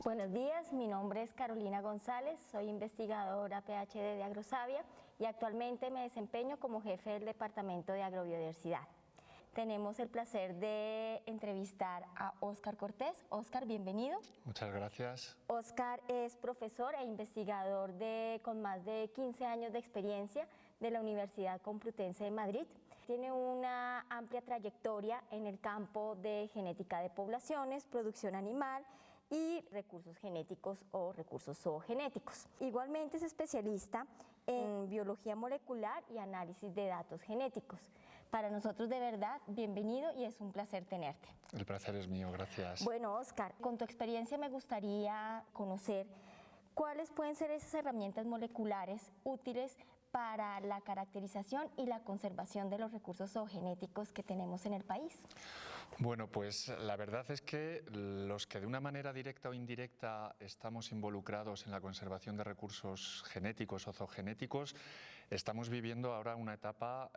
Buenos días, mi nombre es Carolina González, soy investigadora PhD de Agrosavia y actualmente me desempeño como jefe del Departamento de Agrobiodiversidad. Tenemos el placer de entrevistar a Óscar Cortés. Óscar, bienvenido. Muchas gracias. Óscar es profesor e investigador con más de 15 años de experiencia de la Universidad Complutense de Madrid. Tiene una amplia trayectoria en el campo de genética de poblaciones, producción animal y recursos genéticos o recursos zoogenéticos. Igualmente es especialista en biología molecular y análisis de datos genéticos. Para nosotros, de verdad, bienvenido y es un placer tenerte. El placer es mío, gracias. Bueno, Óscar, con tu experiencia me gustaría conocer cuáles pueden ser esas herramientas moleculares útiles para la caracterización y la conservación de los recursos zoogenéticos que tenemos en el país. Bueno, pues la verdad es que los que de una manera directa o indirecta estamos involucrados en la conservación de recursos genéticos o zoogenéticos, estamos viviendo ahora una etapa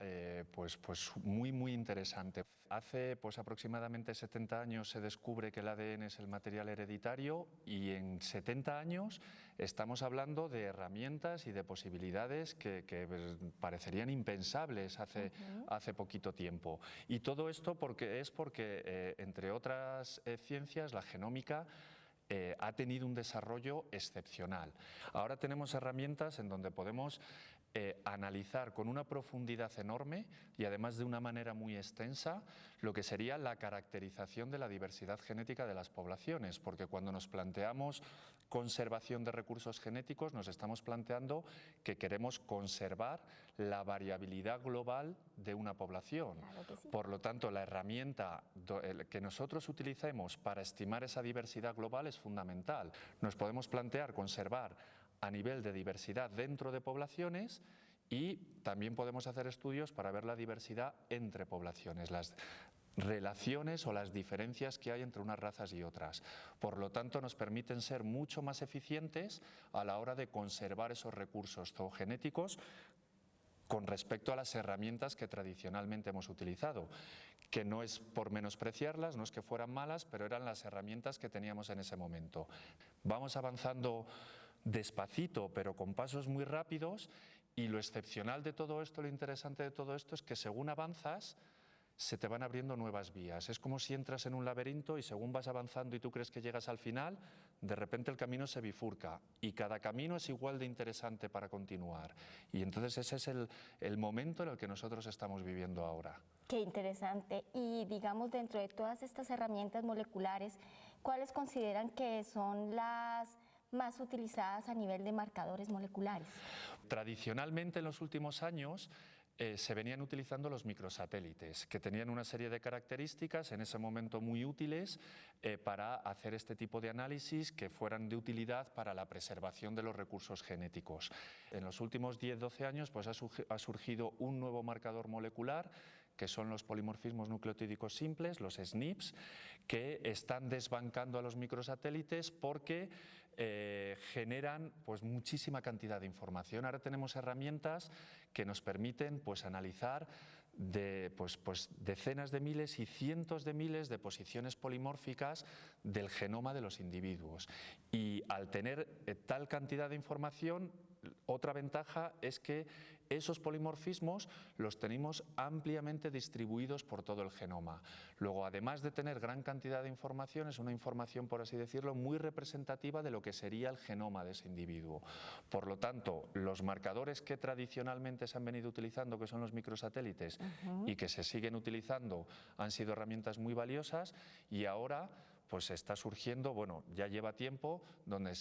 pues muy interesante. Hace aproximadamente 70 años se descubre que el ADN es el material hereditario y en 70 años estamos hablando de herramientas y de posibilidades que parecerían impensables hace poquito tiempo. Y todo esto porque entre otras ciencias, la genómica ha tenido un desarrollo excepcional. Ahora tenemos herramientas en donde podemos analizar con una profundidad enorme y además de una manera muy extensa lo que sería la caracterización de la diversidad genética de las poblaciones, porque cuando nos planteamos conservación de recursos genéticos nos estamos planteando que queremos conservar la variabilidad global de una población. Claro que sí. Por lo tanto, la herramienta que nosotros utilicemos para estimar esa diversidad global es fundamental. Nos podemos plantear conservar a nivel de diversidad dentro de poblaciones y también podemos hacer estudios para ver la diversidad entre poblaciones, las relaciones o las diferencias que hay entre unas razas y otras. Por lo tanto, nos permiten ser mucho más eficientes a la hora de conservar esos recursos zoogenéticos con respecto a las herramientas que tradicionalmente hemos utilizado, que no es por menospreciarlas, no es que fueran malas, pero eran las herramientas que teníamos en ese momento. Vamos avanzando despacito, pero con pasos muy rápidos, y lo excepcional de todo esto, lo interesante de todo esto es que según avanzas, se te van abriendo nuevas vías. Es como si entras en un laberinto y según vas avanzando y tú crees que llegas al final, de repente el camino se bifurca y cada camino es igual de interesante para continuar. Y entonces ese es el momento en el que nosotros estamos viviendo ahora. Qué interesante. Y digamos, dentro de todas estas herramientas moleculares, ¿cuáles consideran que son las más utilizadas a nivel de marcadores moleculares? Tradicionalmente en los últimos años se venían utilizando los microsatélites, que tenían una serie de características en ese momento muy útiles para hacer este tipo de análisis que fueran de utilidad para la preservación de los recursos genéticos. En los últimos 10-12 años ha surgido un nuevo marcador molecular, que son los polimorfismos nucleotídicos simples, los SNPs, que están desbancando a los microsatélites porque generan muchísima cantidad de información. Ahora tenemos herramientas que nos permiten analizar decenas de miles y cientos de miles de posiciones polimórficas del genoma de los individuos. Y al tener tal cantidad de información, otra ventaja es que esos polimorfismos los tenemos ampliamente distribuidos por todo el genoma. Luego, además de tener gran cantidad de información, es una información, por así decirlo, muy representativa de lo que sería el genoma de ese individuo. Por lo tanto, los marcadores que tradicionalmente se han venido utilizando, que son los microsatélites, y que se siguen utilizando, han sido herramientas muy valiosas y ahora está surgiendo, ya lleva tiempo, donde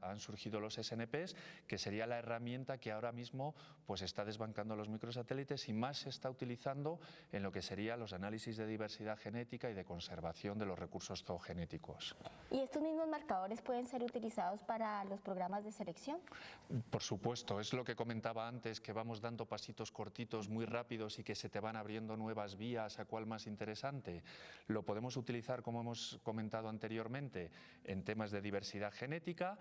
han surgido los SNPs, que sería la herramienta que ahora mismo está desbancando los microsatélites y más se está utilizando en lo que serían los análisis de diversidad genética y de conservación de los recursos zoogenéticos. ¿Y estos mismos marcadores pueden ser utilizados para los programas de selección? Por supuesto, es lo que comentaba antes, que vamos dando pasitos cortitos muy rápidos y que se te van abriendo nuevas vías a cuál más interesante. Lo podemos utilizar, como hemos comentado anteriormente, en temas de diversidad genética,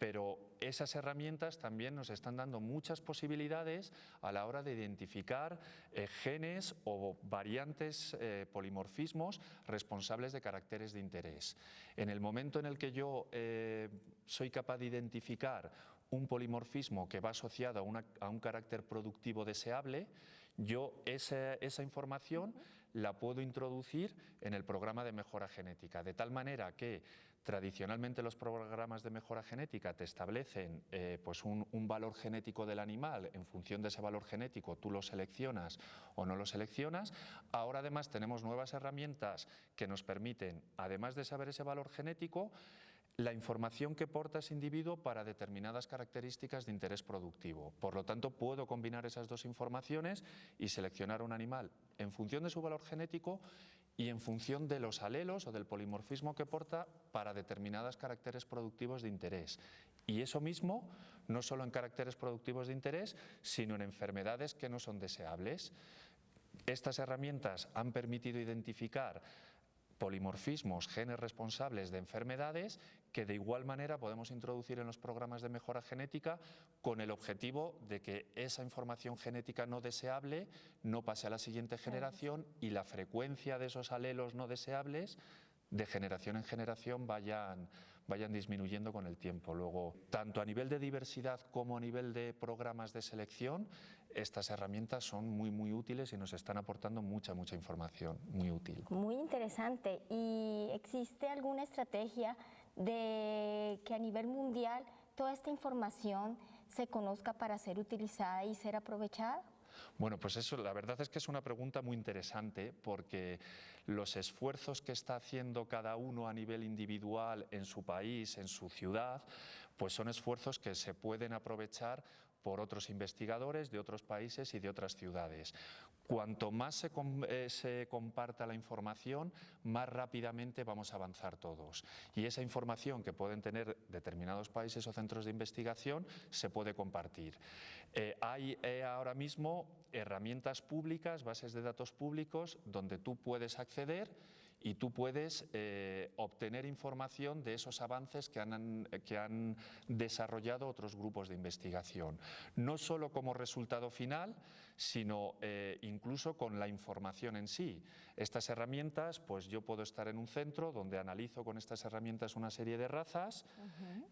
pero esas herramientas también nos están dando muchas posibilidades a la hora de identificar genes o variantes, polimorfismos responsables de caracteres de interés. En el momento en el que yo soy capaz de identificar un polimorfismo que va asociado a un carácter productivo deseable, yo esa información la puedo introducir en el programa de mejora genética, de tal manera que tradicionalmente los programas de mejora genética te establecen pues un valor genético del animal. En función de ese valor genético tú lo seleccionas o no lo seleccionas. Ahora además tenemos nuevas herramientas que nos permiten, además de saber ese valor genético, la información que porta ese individuo para determinadas características de interés productivo. Por lo tanto, puedo combinar esas dos informaciones y seleccionar un animal en función de su valor genético y en función de los alelos o del polimorfismo que porta para determinados caracteres productivos de interés. Y eso mismo, no solo en caracteres productivos de interés, sino en enfermedades que no son deseables. Estas herramientas han permitido identificar polimorfismos, genes responsables de enfermedades que de igual manera podemos introducir en los programas de mejora genética con el objetivo de que esa información genética no deseable no pase a la siguiente generación y la frecuencia de esos alelos no deseables de generación en generación vayan disminuyendo con el tiempo. Luego, tanto a nivel de diversidad como a nivel de programas de selección, estas herramientas son muy útiles y nos están aportando mucha información muy útil. Muy interesante. ¿Y existe alguna estrategia de que a nivel mundial toda esta información se conozca para ser utilizada y ser aprovechada? Bueno, pues eso, la verdad es que es una pregunta muy interesante porque los esfuerzos que está haciendo cada uno a nivel individual en su país, en su ciudad, pues son esfuerzos que se pueden aprovechar por otros investigadores de otros países y de otras ciudades. Cuanto más se comparta la información, más rápidamente vamos a avanzar todos. Y esa información que pueden tener determinados países o centros de investigación se puede compartir. Hay ahora mismo herramientas públicas, bases de datos públicos, donde tú puedes acceder y tú puedes obtener información de esos avances que han desarrollado otros grupos de investigación. No solo como resultado final, sino incluso con la información en sí. Estas herramientas, pues yo puedo estar en un centro donde analizo con estas herramientas una serie de razas,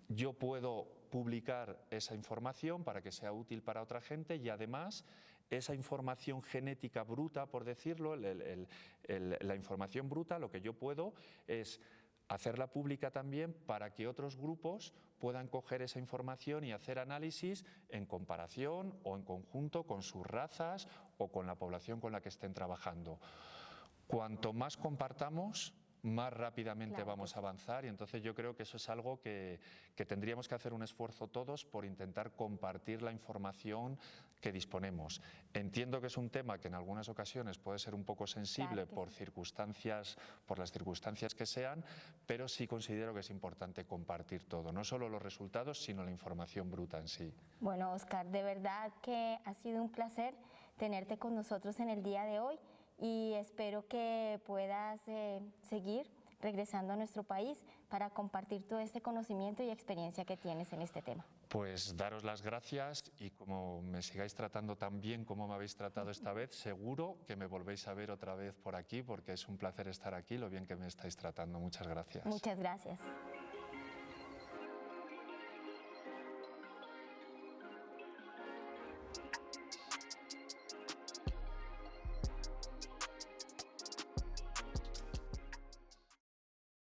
yo puedo publicar esa información para que sea útil para otra gente y además esa información genética bruta, por decirlo, la información bruta, lo que yo puedo es hacerla pública también para que otros grupos puedan coger esa información y hacer análisis en comparación o en conjunto con sus razas o con la población con la que estén trabajando. Cuanto más compartamos, más rápidamente vamos a avanzar y entonces yo creo que eso es algo que tendríamos que hacer un esfuerzo todos por intentar compartir la información que disponemos. Entiendo que es un tema que en algunas ocasiones puede ser un poco sensible por las circunstancias que sean, pero sí considero que es importante compartir todo, no solo los resultados, sino la información bruta en sí. Bueno, Oscar, de verdad que ha sido un placer tenerte con nosotros en el día de hoy y espero que puedas seguir regresando a nuestro país para compartir todo este conocimiento y experiencia que tienes en este tema. Pues daros las gracias y como me sigáis tratando tan bien como me habéis tratado esta vez, seguro que me volvéis a ver otra vez por aquí porque es un placer estar aquí, lo bien que me estáis tratando. Muchas gracias. Muchas gracias.